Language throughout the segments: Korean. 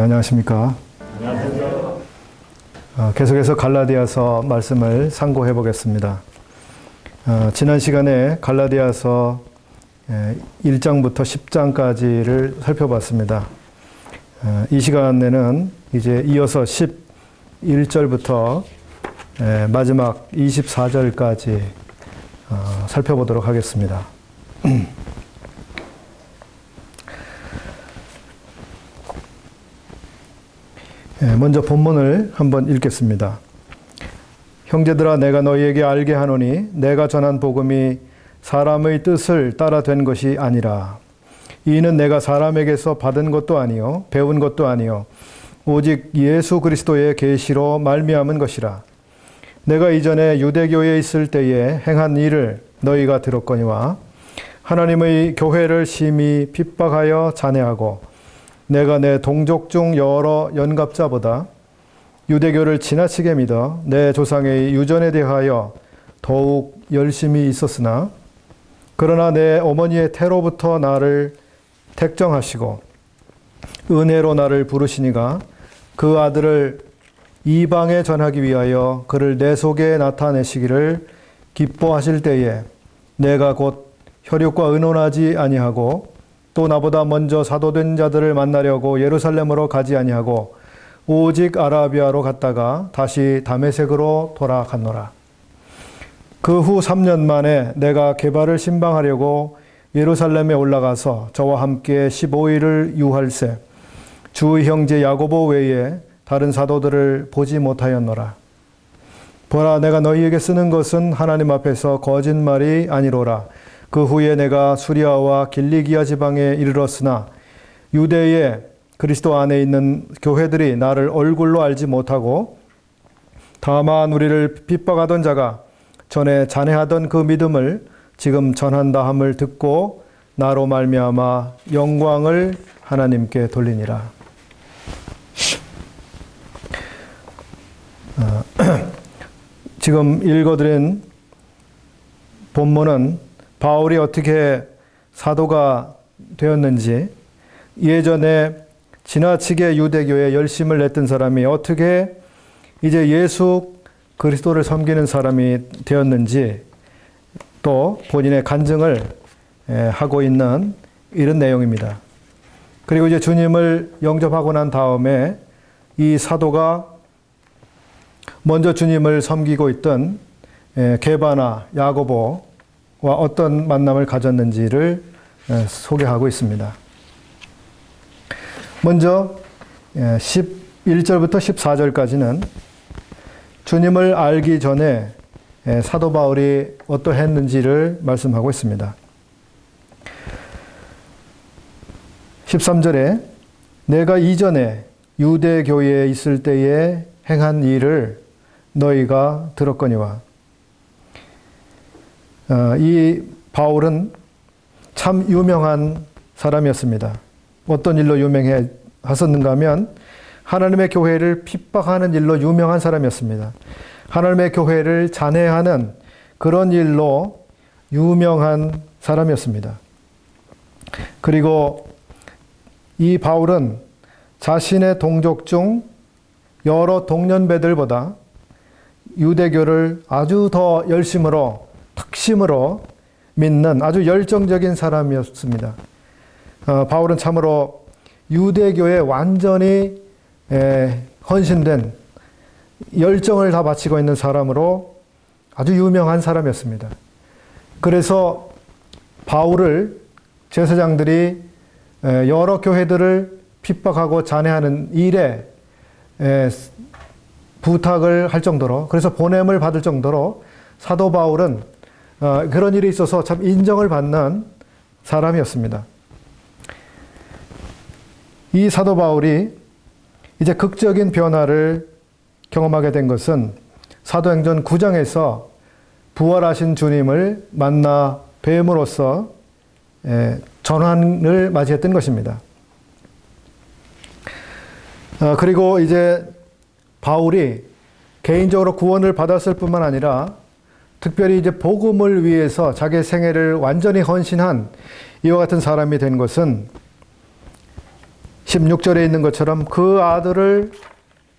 안녕하십니까. 안녕하세요. 계속해서 갈라디아서 말씀을 상고해 보겠습니다. 지난 시간에 갈라디아서 1장부터 10장까지를 살펴봤습니다. 이 시간에는 이제 이어서 11절부터 마지막 24절까지 살펴보도록 하겠습니다. 먼저 본문을 한번 읽겠습니다. 형제들아, 내가 너희에게 알게 하노니 내가 전한 복음이 사람의 뜻을 따라 된 것이 아니라 이는 내가 사람에게서 받은 것도 아니요 배운 것도 아니요 오직 예수 그리스도의 계시로 말미암은 것이라. 내가 이전에 유대교에 있을 때에 행한 일을 너희가 들었거니와 하나님의 교회를 심히 핍박하여 잔해하고 내가 내 동족 중 여러 연갑자보다 유대교를 지나치게 믿어 내 조상의 유전에 대하여 더욱 열심히 있었으나 그러나 내 어머니의 태로부터 나를 택정하시고 은혜로 나를 부르시니가 그 아들을 이방에 전하기 위하여 그를 내 속에 나타내시기를 기뻐하실 때에 내가 곧 혈육과 의논하지 아니하고 또 나보다 먼저 사도된 자들을 만나려고 예루살렘으로 가지 아니하고 오직 아라비아로 갔다가 다시 다메섹으로 돌아갔노라. 그 후 3년 만에 내가 게바를 신방하려고 예루살렘에 올라가서 저와 함께 15일을 유할세 주의 형제 야고보 외에 다른 사도들을 보지 못하였노라. 보라, 내가 너희에게 쓰는 것은 하나님 앞에서 거짓말이 아니로라. 그 후에 내가 수리아와 길리기아 지방에 이르렀으나 유대의 그리스도 안에 있는 교회들이 나를 얼굴로 알지 못하고 다만 우리를 핍박하던 자가 전에 잔해하던 그 믿음을 지금 전한다 함을 듣고 나로 말미암아 영광을 하나님께 돌리니라. 지금 읽어드린 본문은 바울이 어떻게 사도가 되었는지, 예전에 지나치게 유대교에 열심을 냈던 사람이 어떻게 이제 예수 그리스도를 섬기는 사람이 되었는지, 또 본인의 간증을 하고 있는 이런 내용입니다. 그리고 이제 주님을 영접하고 난 다음에 이 사도가 먼저 주님을 섬기고 있던 게바나 야고보 와 어떤 만남을 가졌는지를 소개하고 있습니다. 먼저 11절부터 14절까지는 주님을 알기 전에 사도 바울이 어떠했는지를 말씀하고 있습니다. 13절에 내가 이전에 유대교회에 있을 때에 행한 일을 너희가 들었거니와. 이 바울은 참 유명한 사람이었습니다. 어떤 일로 유명했었는가 하면 하나님의 교회를 핍박하는 일로 유명한 사람이었습니다. 하나님의 교회를 잔해하는 그런 일로 유명한 사람이었습니다. 그리고 이 바울은 자신의 동족 중 여러 동년배들보다 유대교를 아주 더 열심으로 특심으로 믿는 아주 열정적인 사람이었습니다. 바울은 참으로 유대교에 완전히 헌신된 열정을 다 바치고 있는 사람으로 아주 유명한 사람이었습니다. 그래서 바울을 제사장들이 여러 교회들을 핍박하고 잔해하는 일에 부탁을 할 정도로, 그래서 보냄을 받을 정도로 사도 바울은 그런 일이 있어서 참 인정을 받는 사람이었습니다. 이 사도 바울이 이제 극적인 변화를 경험하게 된 것은 사도행전 9장에서 부활하신 주님을 만나 뵈므로써 전환을 맞이했던 것입니다. 그리고 이제 바울이 개인적으로 구원을 받았을 뿐만 아니라 특별히 이제 복음을 위해서 자기의 생애를 완전히 헌신한 이와 같은 사람이 된 것은 16절에 있는 것처럼 그 아들을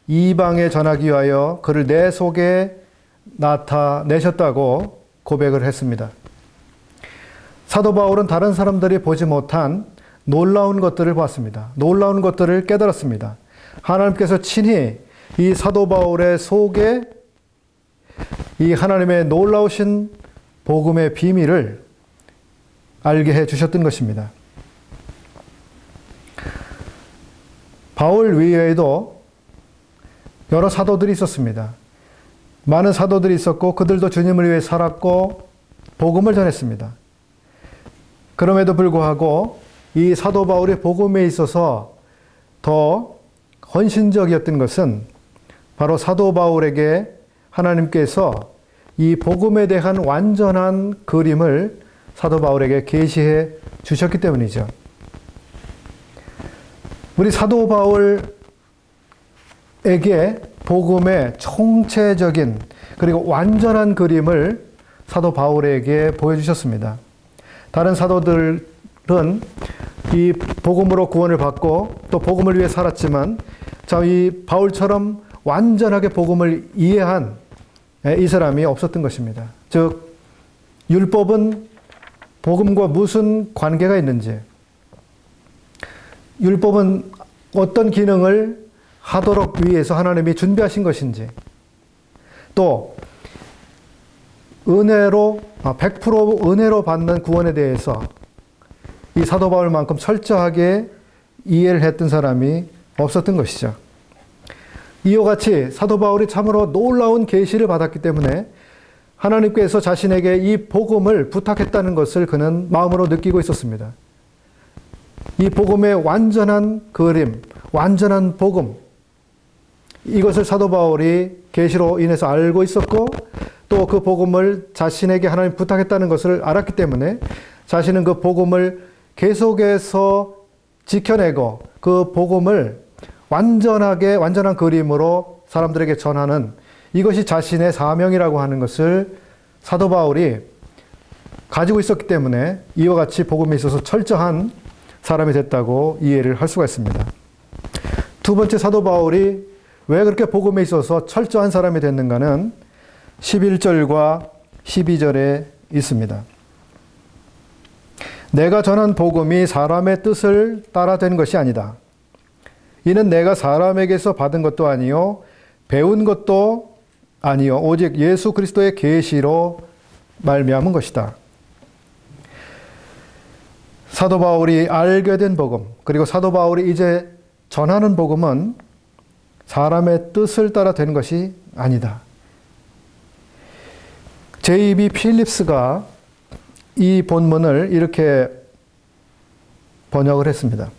이방에 전하기 위하여 그를 내 속에 나타내셨다고 고백을 했습니다. 사도 바울은 다른 사람들이 보지 못한 놀라운 것들을 봤습니다. 놀라운 것들을 깨달았습니다. 하나님께서 친히 이 사도 바울의 속에 이 하나님의 놀라우신 복음의 비밀을 알게 해 주셨던 것입니다. 바울 외에도 여러 사도들이 있었습니다. 많은 사도들이 있었고 그들도 주님을 위해 살았고 복음을 전했습니다. 그럼에도 불구하고 이 사도 바울의 복음에 있어서 더 헌신적이었던 것은 바로 사도 바울에게 하나님께서 이 복음에 대한 완전한 그림을 사도 바울에게 계시해 주셨기 때문이죠. 우리 사도 바울에게 복음의 총체적인 그리고 완전한 그림을 사도 바울에게 보여주셨습니다. 다른 사도들은 이 복음으로 구원을 받고 또 복음을 위해 살았지만 이 바울처럼 완전하게 복음을 이해한 이 사람이 없었던 것입니다. 즉 율법은 복음과 무슨 관계가 있는지, 율법은 어떤 기능을 하도록 위해서 하나님이 준비하신 것인지, 또 은혜로 100% 은혜로 받는 구원에 대해서 이 사도 바울만큼 철저하게 이해를 했던 사람이 없었던 것이죠. 이와 같이 사도 바울이 참으로 놀라운 계시를 받았기 때문에 하나님께서 자신에게 이 복음을 부탁했다는 것을 그는 마음으로 느끼고 있었습니다. 이 복음의 완전한 그림, 완전한 복음, 이것을 사도 바울이 계시로 인해서 알고 있었고 또 그 복음을 자신에게 하나님 부탁했다는 것을 알았기 때문에 자신은 그 복음을 계속해서 지켜내고 그 복음을 완전한 그림으로 사람들에게 전하는 이것이 자신의 사명이라고 하는 것을 사도 바울이 가지고 있었기 때문에 이와 같이 복음에 있어서 철저한 사람이 됐다고 이해를 할 수가 있습니다. 두 번째, 사도 바울이 왜 그렇게 복음에 있어서 철저한 사람이 됐는가는 11절과 12절에 있습니다. 내가 전한 복음이 사람의 뜻을 따라 된 것이 아니다. 이는 내가 사람에게서 받은 것도 아니요 배운 것도 아니요 오직 예수 그리스도의 계시로 말미암은 것이다. 사도 바울이 알게 된 복음, 그리고 사도 바울이 이제 전하는 복음은 사람의 뜻을 따라 된 것이 아니다. J.B. 필립스가 이 본문을 이렇게 번역을 했습니다.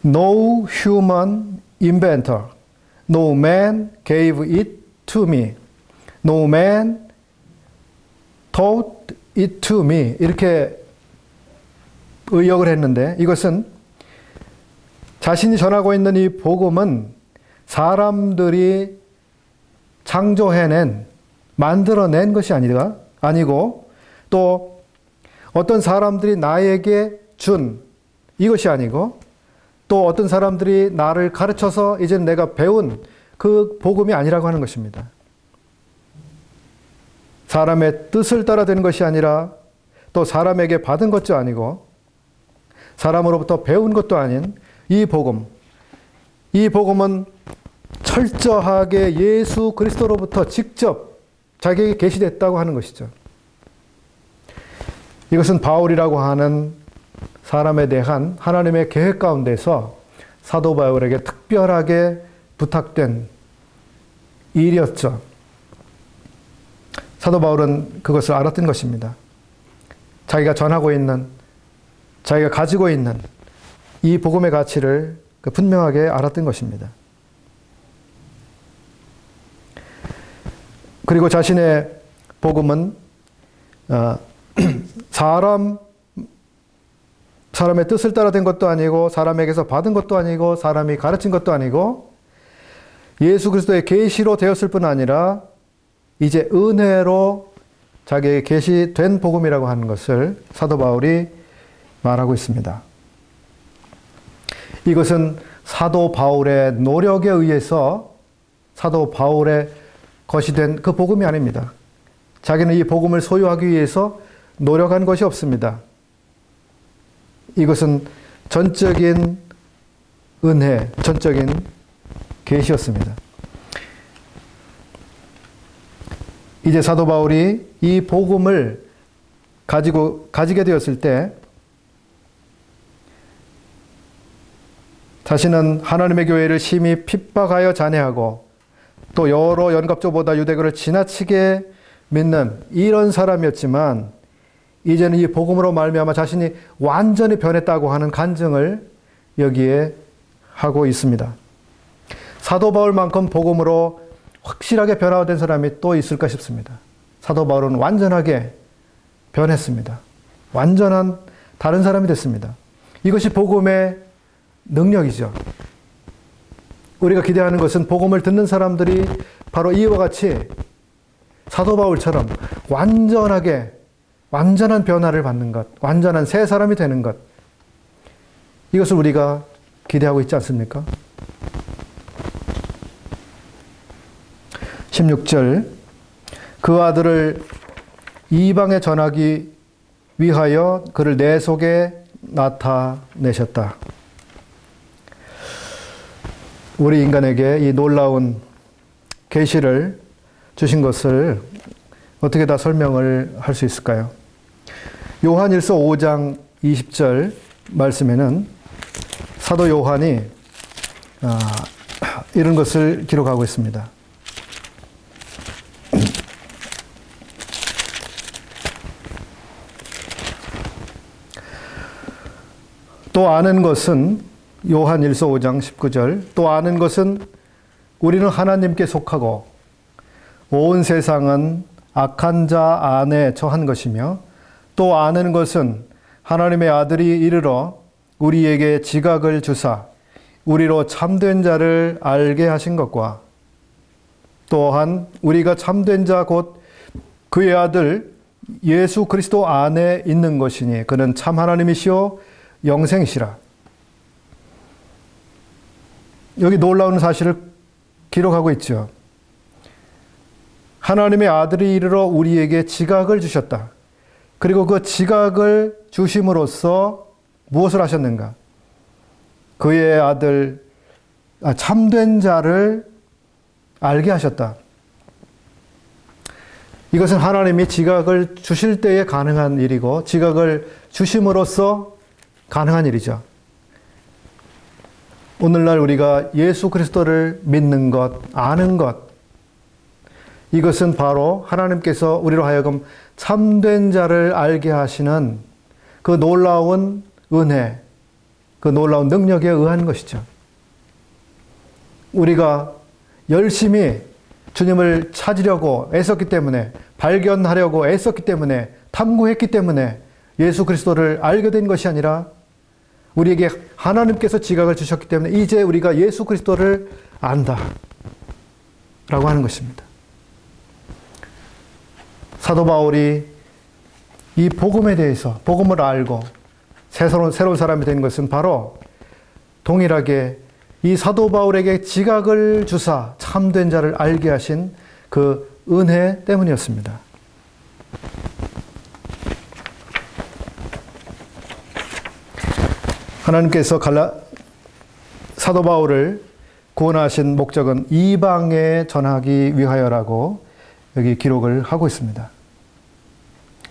No human inventor, no man gave it to me, no man taught it to me. 이렇게 의역을 했는데 이것은 자신이 전하고 있는 이 복음은 사람들이 창조해낸, 만들어낸 것이 아니고 또 어떤 사람들이 나에게 준 이것이 아니고 또 어떤 사람들이 나를 가르쳐서 이제 내가 배운 그 복음이 아니라고 하는 것입니다. 사람의 뜻을 따라 된 것이 아니라 또 사람에게 받은 것도 아니고 사람으로부터 배운 것도 아닌 이 복음. 이 복음은 철저하게 예수 그리스도로부터 직접 자기에게 계시됐다고 하는 것이죠. 이것은 바울이라고 하는 사람에 대한 하나님의 계획 가운데서 사도 바울에게 특별하게 부탁된 일이었죠. 사도 바울은 그것을 알았던 것입니다. 자기가 전하고 있는, 자기가 가지고 있는 이 복음의 가치를 분명하게 알았던 것입니다. 그리고 자신의 복음은 사람의 뜻을 따라 된 것도 아니고 사람에게서 받은 것도 아니고 사람이 가르친 것도 아니고 예수 그리스도의 계시로 되었을 뿐 아니라 이제 은혜로 자기에게 계시된 복음이라고 하는 것을 사도 바울이 말하고 있습니다. 이것은 사도 바울의 노력에 의해서 사도 바울의 것이 된 그 복음이 아닙니다. 자기는 이 복음을 소유하기 위해서 노력한 것이 없습니다. 이것은 전적인 은혜, 전적인 계시였습니다. 이제 사도 바울이 이 복음을 가지게 되었을 때 자신은 하나님의 교회를 심히 핍박하여 잔해하고 또 여러 연갑조보다 유대교를 지나치게 믿는 이런 사람이었지만 이제는 이 복음으로 말미암아 자신이 완전히 변했다고 하는 간증을 여기에 하고 있습니다. 사도 바울만큼 복음으로 확실하게 변화된 사람이 또 있을까 싶습니다. 사도 바울은 완전하게 변했습니다. 완전한 다른 사람이 됐습니다. 이것이 복음의 능력이죠. 우리가 기대하는 것은 복음을 듣는 사람들이 바로 이와 같이 사도 바울처럼 완전한 변화를 받는 것, 완전한 새 사람이 되는 것, 이것을 우리가 기대하고 있지 않습니까? 16절, 그 아들을 이방에 전하기 위하여 그를 내 속에 나타내셨다. 우리 인간에게 이 놀라운 계시를 주신 것을 어떻게 다 설명을 할 수 있을까요? 요한일서 5장 20절 말씀에는 사도 요한이 이런 것을 기록하고 있습니다. 또 아는 것은 요한일서 5장 19절 또 아는 것은 우리는 하나님께 속하고 온 세상은 악한 자 안에 처한 것이며 또 아는 것은 하나님의 아들이 이르러 우리에게 지각을 주사 우리로 참된 자를 알게 하신 것과 또한 우리가 참된 자 곧 그의 아들 예수 그리스도 안에 있는 것이니 그는 참 하나님이시오 영생이시라. 여기 놀라운 사실을 기록하고 있죠. 하나님의 아들이 이르러 우리에게 지각을 주셨다. 그리고 그 지각을 주심으로써 무엇을 하셨는가? 그의 아들, 참된 자를 알게 하셨다. 이것은 하나님이 지각을 주실 때에 가능한 일이고 지각을 주심으로써 가능한 일이죠. 오늘날 우리가 예수 그리스도를 믿는 것, 아는 것, 이것은 바로 하나님께서 우리로 하여금 참된 자를 알게 하시는 그 놀라운 은혜, 그 놀라운 능력에 의한 것이죠. 우리가 열심히 주님을 찾으려고 애썼기 때문에, 발견하려고 애썼기 때문에, 탐구했기 때문에 예수 그리스도를 알게 된 것이 아니라 우리에게 하나님께서 지각을 주셨기 때문에 이제 우리가 예수 그리스도를 안다 라고 하는 것입니다. 사도 바울이 이 복음에 대해서 복음을 알고 새로운 사람이 된 것은 바로 동일하게 이 사도 바울에게 지각을 주사 참된 자를 알게 하신 그 은혜 때문이었습니다. 하나님께서 사도 바울을 구원하신 목적은 이방에 전하기 위하여라고 여기 기록을 하고 있습니다.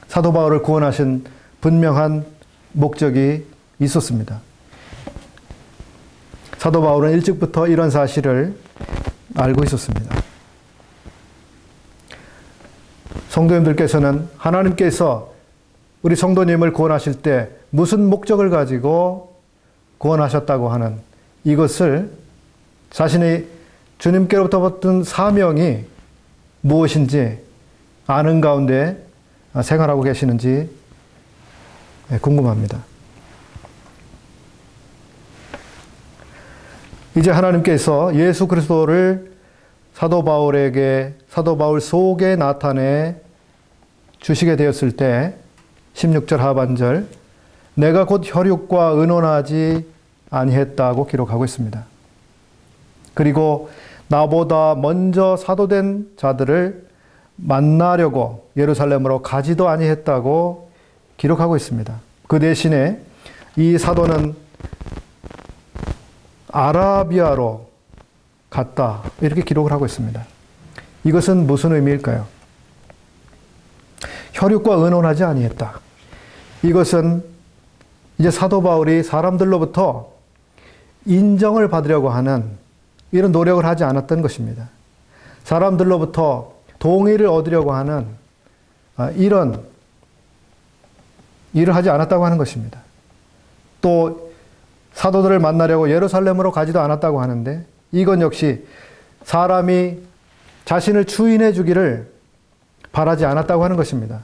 사도 바울을 구원하신 분명한 목적이 있었습니다. 사도 바울은 일찍부터 이런 사실을 알고 있었습니다. 성도님들께서는 하나님께서 우리 성도님을 구원하실 때 무슨 목적을 가지고 구원하셨다고 하는 이것을 자신이 주님께로부터 받은 사명이 무엇인지 아는 가운데 생활하고 계시는지 궁금합니다. 이제 하나님께서 예수 그리스도를 사도 바울 속에 나타내 주시게 되었을 때 16절 하반절 내가 곧 혈육과 의논하지 아니했다고 기록하고 있습니다. 그리고 나보다 먼저 사도된 자들을 만나려고 예루살렘으로 가지도 아니했다고 기록하고 있습니다. 그 대신에 이 사도는 아라비아로 갔다 이렇게 기록을 하고 있습니다. 이것은 무슨 의미일까요? 혈육과 의논하지 아니했다. 이것은 이제 사도 바울이 사람들로부터 인정을 받으려고 하는 이런 노력을 하지 않았던 것입니다. 사람들로부터 동의를 얻으려고 하는 이런 일을 하지 않았다고 하는 것입니다. 또 사도들을 만나려고 예루살렘으로 가지도 않았다고 하는데 이건 역시 사람이 자신을 추인해 주기를 바라지 않았다고 하는 것입니다.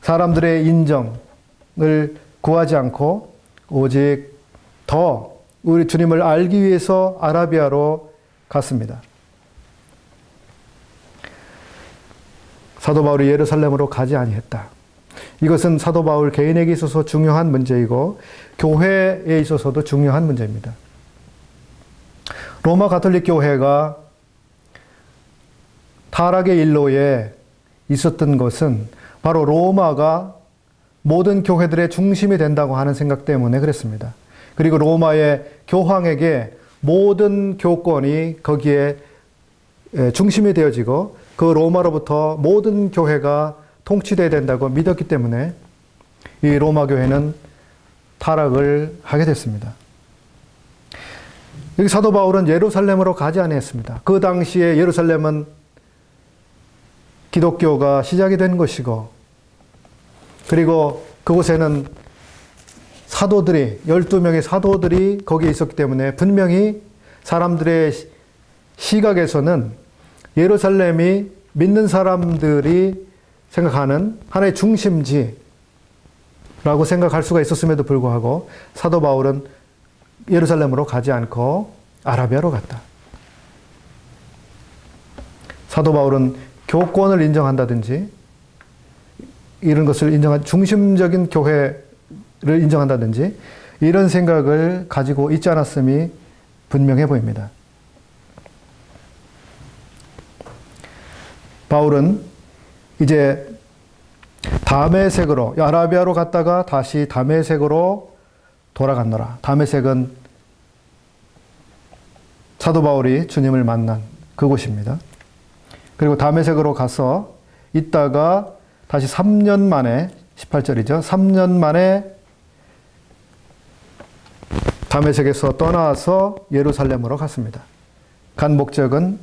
사람들의 인정을 구하지 않고 오직 더 우리 주님을 알기 위해서 아라비아로 갔습니다. 사도 바울이 예루살렘으로 가지 아니했다. 이것은 사도 바울 개인에게 있어서 중요한 문제이고 교회에 있어서도 중요한 문제입니다. 로마 가톨릭 교회가 타락의 일로에 있었던 것은 바로 로마가 모든 교회들의 중심이 된다고 하는 생각 때문에 그랬습니다. 그리고 로마의 교황에게 모든 교권이 거기에 중심이 되어지고 그 로마로부터 모든 교회가 통치되어야 된다고 믿었기 때문에 이 로마 교회는 타락을 하게 됐습니다. 여기 사도 바울은 예루살렘으로 가지 아니했습니다. 그 당시에 예루살렘은 기독교가 시작이 된 것이고 그리고 그곳에는 사도들이 12명의 사도들이 거기에 있었기 때문에 분명히 사람들의 시각에서는 예루살렘이 믿는 사람들이 생각하는 하나의 중심지라고 생각할 수가 있었음에도 불구하고 사도 바울은 예루살렘으로 가지 않고 아라비아로 갔다. 사도 바울은 교권을 인정한다든지 이런 것을 인정한 중심적인 교회를 인정한다든지 이런 생각을 가지고 있지 않았음이 분명해 보입니다. 바울은 이제 다메섹으로 아라비아로 갔다가 다시 다메섹으로 돌아갔노라. 다메섹은 사도 바울이 주님을 만난 그곳입니다. 그리고 다메섹으로 가서 있다가 다시 3년 만에 18절이죠. 3년 만에 다메섹에서 떠나서 예루살렘으로 갔습니다. 간 목적은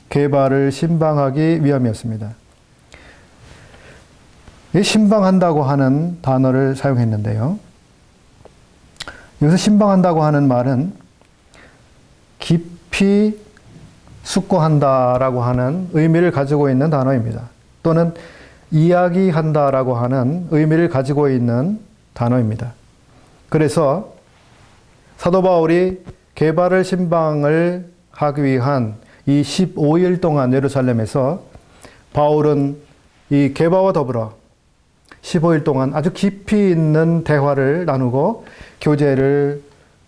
게바를 신방하기 위함이었습니다. 이 신방한다고 하는 단어를 사용했는데요. 여기서 신방한다고 하는 말은 깊이 숙고한다라고 하는 의미를 가지고 있는 단어입니다. 또는 이야기한다라고 하는 의미를 가지고 있는 단어입니다. 그래서 사도 바울이 게바를 신방을 하기 위한 이 15일 동안 예루살렘에서 바울은 이 게바와 더불어 15일 동안 아주 깊이 있는 대화를 나누고 교제를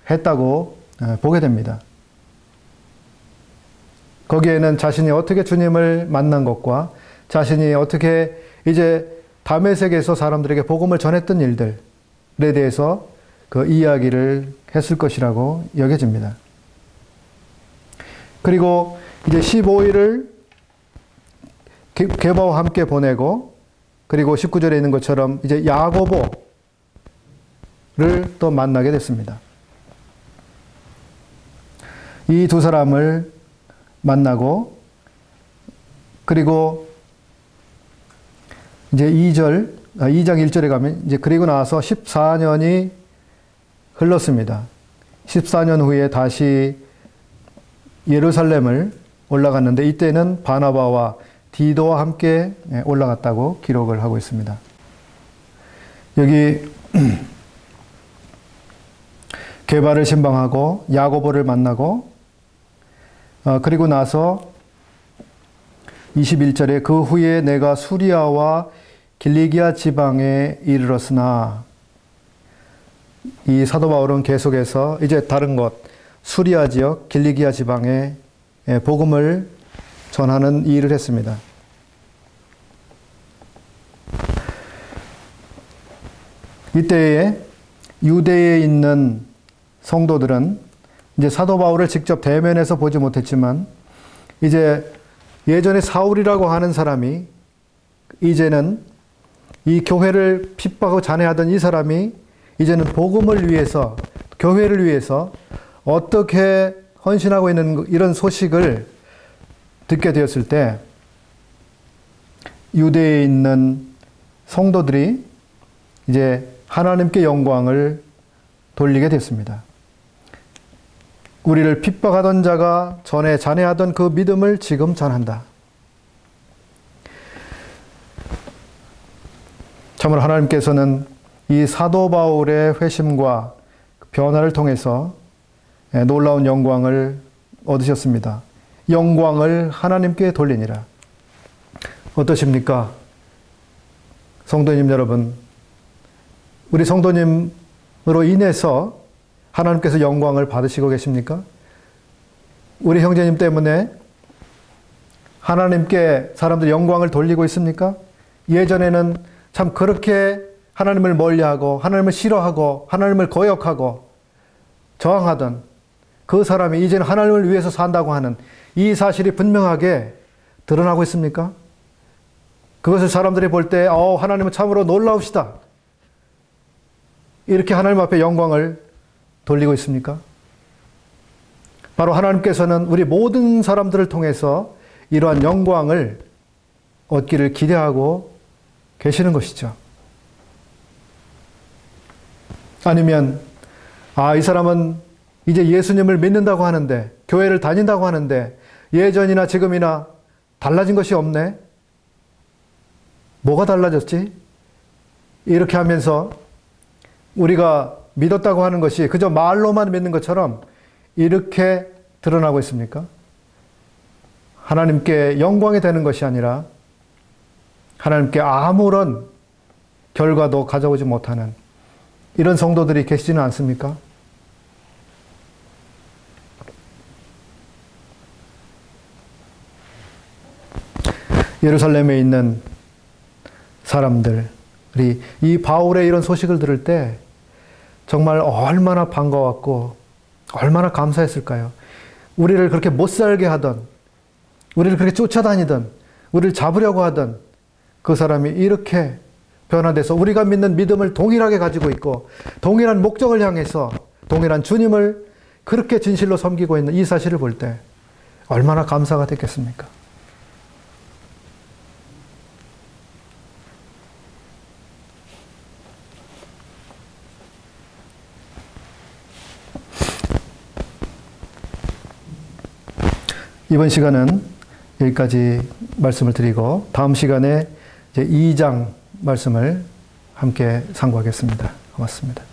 했다고 보게 됩니다. 거기에는 자신이 어떻게 주님을 만난 것과 자신이 어떻게 이제 다메섹에서 사람들에게 복음을 전했던 일들에 대해서 그 이야기를 했을 것이라고 여겨집니다. 그리고 이제 15일을 게바와 함께 보내고 그리고 19절에 있는 것처럼 이제 야고보를 또 만나게 됐습니다. 이 두 사람을 만나고 그리고 이제 2장 1절에 가면 이제 그리고 나서 14년이 흘렀습니다. 14년 후에 다시 예루살렘을 올라갔는데 이때는 바나바와 디도와 함께 올라갔다고 기록을 하고 있습니다. 여기 게바를 신방하고 야고보를 만나고 그리고 나서 21절에 그 후에 내가 수리아와 길리기아 지방에 이르렀으나 이 사도 바울은 계속해서 이제 다른 곳 수리아 지역 길리기아 지방에 복음을 전하는 일을 했습니다. 이때에 유대에 있는 성도들은 이제 사도 바울을 직접 대면해서 보지 못했지만 이제 예전에 사울이라고 하는 사람이 이제는 이 교회를 핍박하고 잔해하던 이 사람이 이제는 복음을 위해서 교회를 위해서 어떻게 헌신하고 있는 이런 소식을 듣게 되었을 때 유대에 있는 성도들이 이제 하나님께 영광을 돌리게 됐습니다. 우리를 핍박하던 자가 전에 잔해하던 그 믿음을 지금 전한다. 참으로 하나님께서는 이 사도 바울의 회심과 변화를 통해서 놀라운 영광을 얻으셨습니다. 영광을 하나님께 돌리니라. 어떠십니까? 성도님 여러분, 우리 성도님으로 인해서 하나님께서 영광을 받으시고 계십니까? 우리 형제님 때문에 하나님께 사람들이 영광을 돌리고 있습니까? 예전에는 참 그렇게 하나님을 멀리하고 하나님을 싫어하고 하나님을 거역하고 저항하던 그 사람이 이제는 하나님을 위해서 산다고 하는 이 사실이 분명하게 드러나고 있습니까? 그것을 사람들이 볼 때 하나님은 참으로 놀라우시다. 이렇게 하나님 앞에 영광을 돌리고 있습니까? 바로 하나님께서는 우리 모든 사람들을 통해서 이러한 영광을 얻기를 기대하고 계시는 것이죠. 아니면 이 사람은 이제 예수님을 믿는다고 하는데 교회를 다닌다고 하는데 예전이나 지금이나 달라진 것이 없네? 뭐가 달라졌지? 이렇게 하면서 우리가 믿었다고 하는 것이 그저 말로만 믿는 것처럼 이렇게 드러나고 있습니까? 하나님께 영광이 되는 것이 아니라 하나님께 아무런 결과도 가져오지 못하는 이런 성도들이 계시지는 않습니까? 예루살렘에 있는 사람들이 이 바울의 이런 소식을 들을 때 정말 얼마나 반가웠고 얼마나 감사했을까요? 우리를 그렇게 못 살게 하던, 우리를 그렇게 쫓아다니던, 우리를 잡으려고 하던 그 사람이 이렇게 변화돼서 우리가 믿는 믿음을 동일하게 가지고 있고 동일한 목적을 향해서 동일한 주님을 그렇게 진실로 섬기고 있는 이 사실을 볼 때 얼마나 감사가 됐겠습니까? 이번 시간은 여기까지 말씀을 드리고 다음 시간에 이제 2장 말씀을 함께 상고하겠습니다. 고맙습니다.